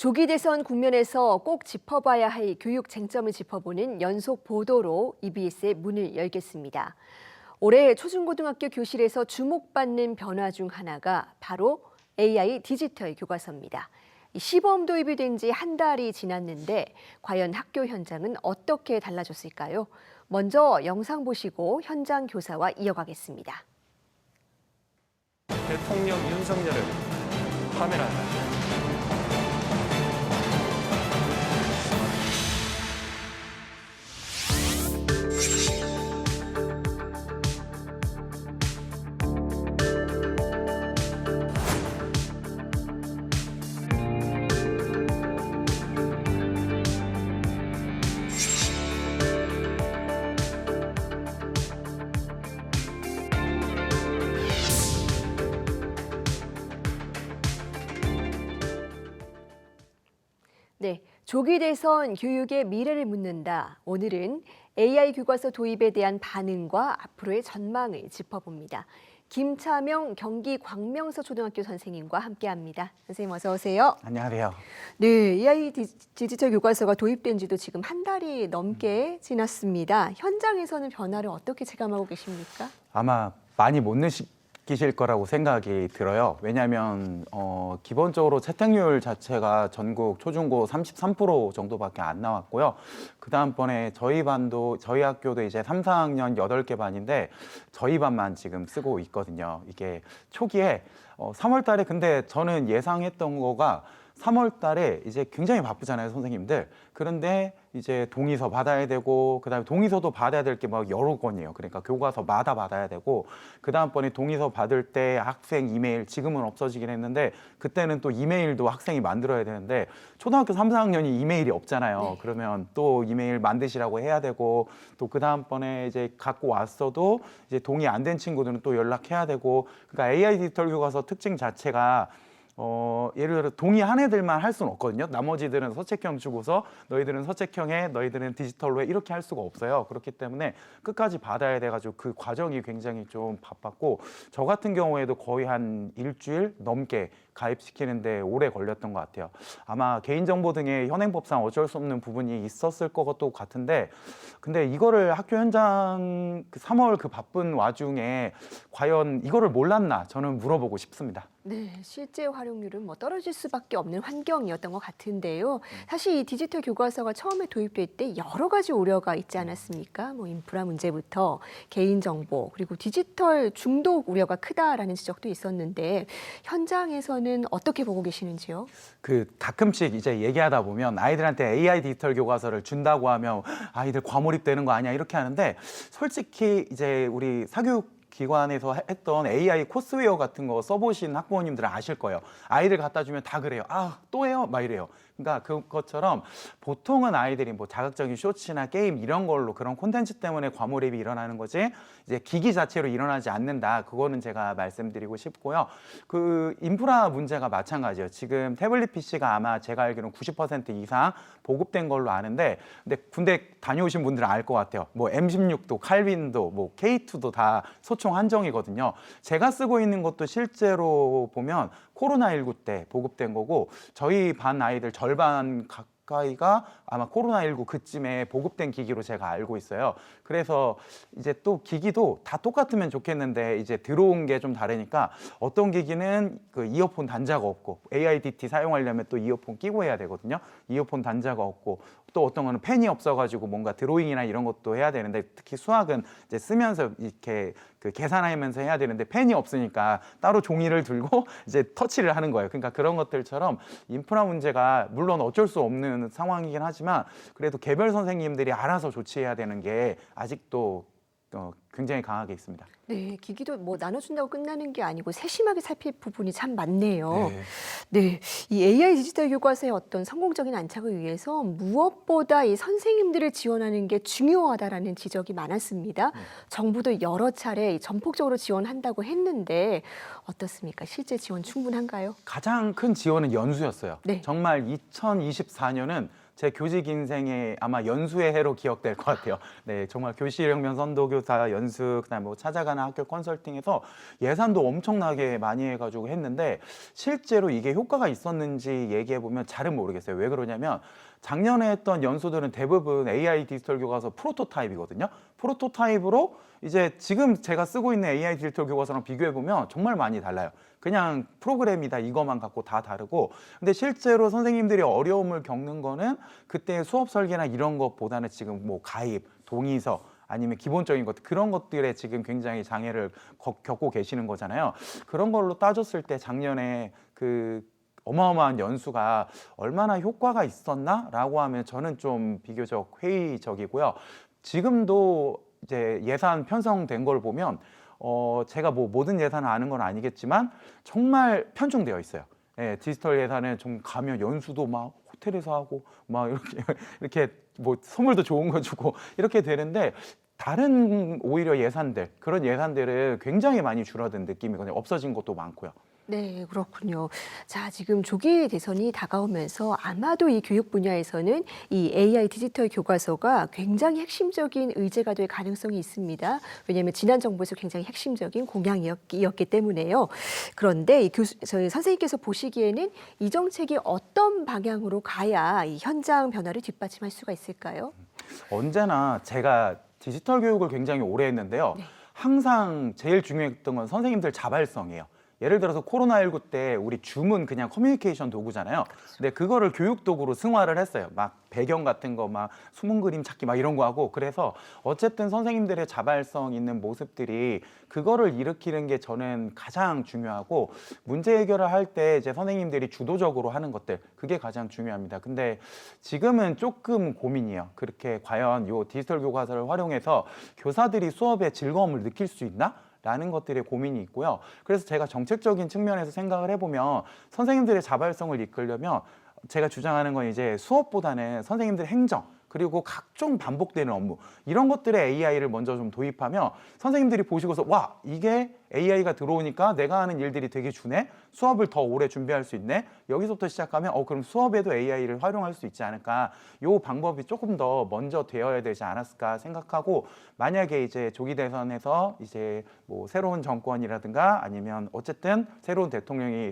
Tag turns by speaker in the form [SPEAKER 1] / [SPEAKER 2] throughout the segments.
[SPEAKER 1] 조기 대선 국면에서 꼭 짚어봐야 할 교육 쟁점을 짚어보는 연속 보도로 EBS의 문을 열겠습니다. 올해 초중고등학교 교실에서 주목받는 변화 중 하나가 바로 AI 디지털 교과서입니다. 시범 도입이 된 지 한 달이 지났는데 과연 학교 현장은 어떻게 달라졌을까요? 먼저 영상 보시고 현장 교사와 이어가겠습니다.
[SPEAKER 2] 대통령 윤석열을 파면한다.
[SPEAKER 1] 네, 조기 대선 교육의 미래를 묻는다. 오늘은 AI 교과서 도입에 대한 반응과 앞으로의 전망을 짚어봅니다. 김차명 경기 광명서 초등학교 선생님과 함께합니다. 선생님 어서 오세요.
[SPEAKER 3] 안녕하세요.
[SPEAKER 1] 네, AI 디지털 교과서가 도입된 지도 지금 한 달이 넘게 지났습니다. 현장에서는 변화를 어떻게 체감하고 계십니까?
[SPEAKER 3] 아마 많이 못 느끼실 거라고 생각이 들어요. 왜냐하면 기본적으로 채택률 자체가 전국 초중고 33% 정도밖에 안 나왔고요. 그 다음번에 저희 학교도 이제 3, 4학년 8개 반인데 저희 반만 지금 쓰고 있거든요. 이게 초기에 3월 달에 근데 저는 예상했던 거가 3월 달에 이제 굉장히 바쁘잖아요, 선생님들. 그런데 이제 동의서 받아야 되고, 그다음에 동의서도 받아야 될 게 막 여러 건이에요. 그러니까 교과서마다 받아야 되고, 그다음번에 동의서 받을 때 학생 이메일, 지금은 없어지긴 했는데, 그때는 또 이메일도 학생이 만들어야 되는데, 초등학교 3, 4학년이 이메일이 없잖아요.
[SPEAKER 1] 네.
[SPEAKER 3] 그러면 또 이메일 만드시라고 해야 되고, 또 그다음번에 이제 갖고 왔어도 이제 동의 안 된 친구들은 또 연락해야 되고, 그러니까 AI 디지털 교과서 특징 자체가 예를 들어 동의한 애들만 할 수는 없거든요. 나머지들은 서책형 주고서 너희들은 서책형에 너희들은 디지털로 해 이렇게 할 수가 없어요. 그렇기 때문에 끝까지 받아야 돼가지고 그 과정이 굉장히 좀 바빴고 저 같은 경우에도 거의 한 일주일 넘게 가입시키는데 오래 걸렸던 것 같아요. 아마 개인정보 등의 현행법상 어쩔 수 없는 부분이 있었을 것도 같은데 근데 이거를 학교 현장 3월 그 바쁜 와중에 과연 이거를 몰랐나 저는 물어보고 싶습니다.
[SPEAKER 1] 네, 실제 활용률은 뭐 떨어질 수밖에 없는 환경이었던 것 같은데요. 사실 이 디지털 교과서가 처음에 도입될 때 여러 가지 우려가 있지 않았습니까? 뭐 인프라 문제부터 개인정보 그리고 디지털 중독 우려가 크다라는 지적도 있었는데 현장에서는 어떻게 보고 계시는지요?
[SPEAKER 3] 그 가끔씩 이제 얘기하다 보면 아이들한테 AI 디지털 교과서를 준다고 하면 아이들 과몰입되는 거 아니야 이렇게 하는데 솔직히 이제 우리 사교육 기관에서 했던 AI 코스웨어 같은 거 써보신 학부모님들은 아실 거예요. 아이들 갖다 주면 다 그래요. 아, 또 해요? 막 이래요. 그러니까 그것처럼 보통은 아이들이 뭐 자극적인 쇼츠나 게임 이런 걸로 그런 콘텐츠 때문에 과몰입이 일어나는 거지 이제 기기 자체로 일어나지 않는다. 그거는 제가 말씀드리고 싶고요. 그 인프라 문제가 마찬가지예요. 지금 태블릿 PC가 아마 제가 알기로는 90% 이상 보급된 걸로 아는데 근데 군대 다녀오신 분들은 알 것 같아요. 뭐 M16도 칼빈도 뭐 K2도 다 소총 한정이거든요. 제가 쓰고 있는 것도 실제로 보면 코로나19 때 보급된 거고 저희 반 아이들 절반 가까이가 아마 코로나19 그쯤에 보급된 기기로 제가 알고 있어요. 그래서 이제 또 기기도 다 똑같으면 좋겠는데 이제 들어온 게 좀 다르니까 어떤 기기는 그 이어폰 단자가 없고 AIDT 사용하려면 또 이어폰 끼고 해야 되거든요. 이어폰 단자가 없고 또 어떤 거는 펜이 없어가지고 뭔가 드로잉이나 이런 것도 해야 되는데 특히 수학은 이제 쓰면서 이렇게 그 계산하면서 해야 되는데 펜이 없으니까 따로 종이를 들고 이제 터치를 하는 거예요. 그러니까 그런 것들처럼 인프라 문제가 물론 어쩔 수 없는 상황이긴 하지만 그래도 개별 선생님들이 알아서 조치해야 되는 게 아직도 굉장히 강하게 있습니다.
[SPEAKER 1] 네, 기기도 뭐 나눠준다고 끝나는 게 아니고 세심하게 살필 부분이 참 많네요. 네, 이 AI 디지털 교과서의 어떤 성공적인 안착을 위해서 무엇보다 이 선생님들을 지원하는 게 중요하다라는 지적이 많았습니다. 정부도 여러 차례 전폭적으로 지원한다고 했는데 어떻습니까? 실제 지원 충분한가요?
[SPEAKER 3] 가장 큰 지원은 연수였어요.
[SPEAKER 1] 네.
[SPEAKER 3] 정말 2024년은 제 교직 인생의 아마 연수의 해로 기억될 것 같아요. 네, 정말 교실혁명 선도교사 연수, 그다음에 뭐 찾아가는 학교 컨설팅에서 예산도 엄청나게 많이 해가지고 했는데 실제로 이게 효과가 있었는지 얘기해 보면 잘은 모르겠어요. 왜 그러냐면 작년에 했던 연수들은 대부분 AI 디지털 교과서 프로토타입이거든요. 프로토타입으로 이제 지금 제가 쓰고 있는 AI 디지털 교과서랑 비교해 보면 정말 많이 달라요. 그냥 프로그램이다 이것만 갖고 다 다르고, 근데 실제로 선생님들이 어려움을 겪는 거는 그때 수업 설계나 이런 것보다는 지금 뭐 가입, 동의서 아니면 기본적인 것 그런 것들에 지금 굉장히 장애를 겪고 계시는 거잖아요. 그런 걸로 따졌을 때 작년에 그 어마어마한 연수가 얼마나 효과가 있었나라고 하면 저는 좀 비교적 회의적이고요. 지금도 이제 예산 편성된 걸 보면 제가 뭐 모든 예산을 아는 건 아니겠지만 정말 편중되어 있어요. 예, 디지털 예산에 좀 가면 연수도 막 호텔에서 하고 막 이렇게 뭐 선물도 좋은 거 주고 이렇게 되는데 다른 오히려 예산들 그런 예산들은 굉장히 많이 줄어든 느낌이거든요. 없어진 것도 많고요.
[SPEAKER 1] 네, 그렇군요. 자, 지금 조기 대선이 다가오면서 아마도 이 교육 분야에서는 이 AI 디지털 교과서가 굉장히 핵심적인 의제가 될 가능성이 있습니다. 왜냐하면 지난 정부에서 굉장히 핵심적인 공약이었기 때문에요. 그런데 저희 선생님께서 보시기에는 이 정책이 어떤 방향으로 가야 이 현장 변화를 뒷받침할 수가 있을까요?
[SPEAKER 3] 언제나 제가 디지털 교육을 굉장히 오래 했는데요.
[SPEAKER 1] 네.
[SPEAKER 3] 항상 제일 중요했던 건 선생님들 자발성이에요. 예를 들어서 코로나19 때 우리 줌은 그냥 커뮤니케이션 도구잖아요. 근데 그거를 교육 도구로 승화를 했어요. 막 배경 같은 거 막 숨은 그림 찾기 막 이런 거 하고, 그래서 어쨌든 선생님들의 자발성 있는 모습들이 그거를 일으키는 게 저는 가장 중요하고, 문제 해결을 할 때 이제 선생님들이 주도적으로 하는 것들 그게 가장 중요합니다. 근데 지금은 조금 고민이에요. 그렇게 과연 요 디지털 교과서를 활용해서 교사들이 수업의 즐거움을 느낄 수 있나? 라는 것들에 고민이 있고요. 그래서 제가 정책적인 측면에서 생각을 해보면 선생님들의 자발성을 이끌려면 제가 주장하는 건 이제 수업보다는 선생님들의 행정 그리고 각종 반복되는 업무 이런 것들에 AI를 먼저 좀 도입하면 선생님들이 보시고서 와 이게 AI가 들어오니까 내가 하는 일들이 되게 주네, 수업을 더 오래 준비할 수 있네, 여기서부터 시작하면 그럼 수업에도 AI를 활용할 수 있지 않을까, 요 방법이 조금 더 먼저 되어야 되지 않았을까 생각하고, 만약에 이제 조기 대선에서 이제 뭐 새로운 정권이라든가 아니면 어쨌든 새로운 대통령이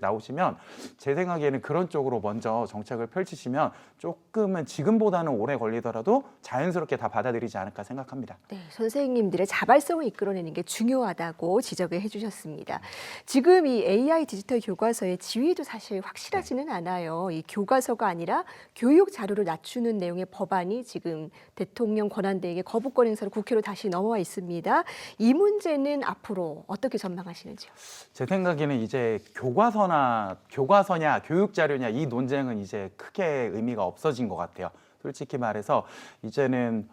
[SPEAKER 3] 나오시면 제 생각에는 그런 쪽으로 먼저 정책을 펼치시면 조금은 지금보다는 오래 걸리더라도 자연스럽게 다 받아들이지 않을까 생각합니다.
[SPEAKER 1] 네, 선생님들의 자발성을 이끌어내는 게 중요하다고 지적을 해주셨습니다. 지금 이 AI 디지털 교과서의 지위도 사실 확실하지는 않아요. 이 교과서가 아니라 교육 자료를 낮추는 내용의 법안이 지금 대통령 권한대행의 거부권 행사로 국회로 다시 넘어와 있습니다. 이 문제는 앞으로 어떻게 전망하시는지요?
[SPEAKER 3] 제 생각에는 이제 교과서냐 교육 자료냐 이 논쟁은 이제 크게 의미가 없어진 것 같아요. 솔직히 말해서 이제는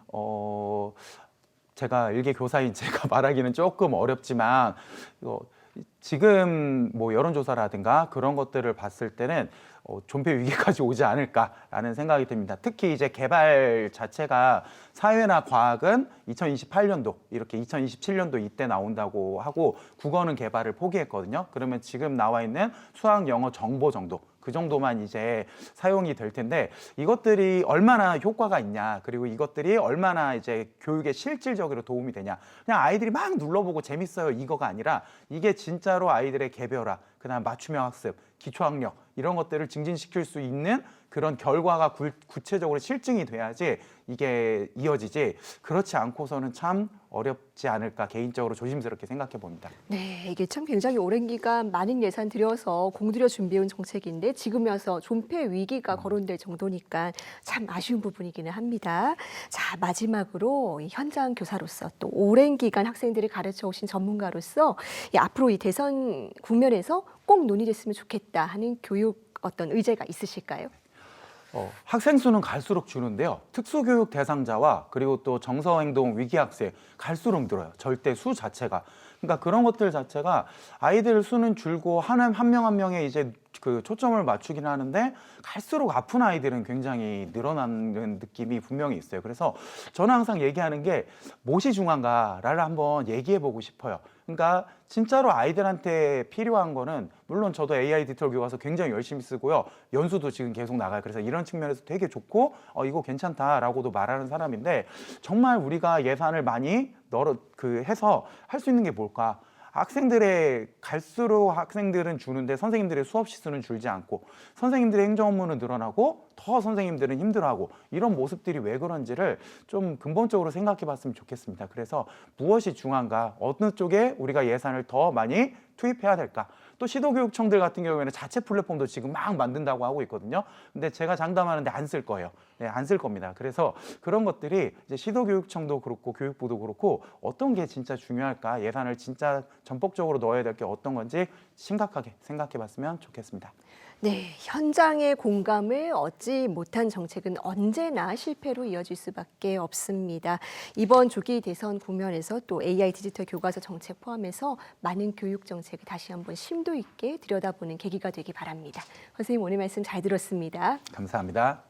[SPEAKER 3] 제가 일개 교사인 제가 말하기는 조금 어렵지만 지금 뭐 여론조사라든가 그런 것들을 봤을 때는 존폐 위기까지 오지 않을까라는 생각이 듭니다. 특히 이제 개발 자체가 사회나 과학은 2028년도 이렇게 2027년도 이때 나온다고 하고 국어는 개발을 포기했거든요. 그러면 지금 나와 있는 수학, 영어, 정보 정도 그 정도만 이제 사용이 될 텐데 이것들이 얼마나 효과가 있냐, 그리고 이것들이 얼마나 이제 교육에 실질적으로 도움이 되냐, 그냥 아이들이 막 눌러보고 재밌어요 이거가 아니라 이게 진짜로 아이들의 개별화, 그다음 맞춤형 학습, 기초학력 이런 것들을 증진시킬 수 있는 그런 결과가 구체적으로 실증이 돼야지 이게 이어지지, 그렇지 않고서는 참 어렵지 않을까 개인적으로 조심스럽게 생각해 봅니다.
[SPEAKER 1] 네, 이게 참 굉장히 오랜 기간 많은 예산 들여서 공들여 준비해온 정책인데 지금 와서 존폐 위기가 거론될 정도니까 참 아쉬운 부분이기는 합니다. 자, 마지막으로 이 현장 교사로서 또 오랜 기간 학생들을 가르쳐 오신 전문가로서 앞으로 이 대선 국면에서 꼭 논의됐으면 좋겠다 하는 교육 어떤 의제가 있으실까요?
[SPEAKER 3] 학생 수는 갈수록 줄는데요. 특수교육 대상자와 그리고 또 정서행동 위기학생 갈수록 늘어요. 절대 수 자체가. 그러니까 그런 것들 자체가 아이들 수는 줄고 한 명 한 명의 이제 그 초점을 맞추긴 하는데 갈수록 아픈 아이들은 굉장히 늘어나는 느낌이 분명히 있어요. 그래서 저는 항상 얘기하는 게 무엇이 중요한가를 한번 얘기해 보고 싶어요. 그러니까 진짜로 아이들한테 필요한 거는 물론 저도 AI 디지털 교과서 굉장히 열심히 쓰고요. 연수도 지금 계속 나가요. 그래서 이런 측면에서 되게 좋고 이거 괜찮다라고도 말하는 사람인데 정말 우리가 예산을 많이 해서 할 수 있는 게 뭘까? 학생들의 갈수록 학생들은 주는데 선생님들의 수업 시수는 줄지 않고 선생님들의 행정 업무는 늘어나고 더 선생님들은 힘들어하고 이런 모습들이 왜 그런지를 좀 근본적으로 생각해 봤으면 좋겠습니다. 그래서 무엇이 중요한가? 어느 쪽에 우리가 예산을 더 많이 투입해야 될까? 또 시도교육청들 같은 경우에는 자체 플랫폼도 지금 막 만든다고 하고 있거든요. 근데 제가 장담하는데 안 쓸 거예요. 네, 안 쓸 겁니다. 그래서 그런 것들이 이제 시도교육청도 그렇고 교육부도 그렇고 어떤 게 진짜 중요할까? 예산을 진짜 전폭적으로 넣어야 될 게 어떤 건지 심각하게 생각해 봤으면 좋겠습니다.
[SPEAKER 1] 네, 현장의 공감을 얻지 못한 정책은 언제나 실패로 이어질 수밖에 없습니다. 이번 조기 대선 국면에서 또 AI 디지털 교과서 정책 포함해서 많은 교육 정책을 다시 한번 심도 있게 들여다보는 계기가 되기 바랍니다. 선생님 오늘 말씀 잘 들었습니다.
[SPEAKER 3] 감사합니다.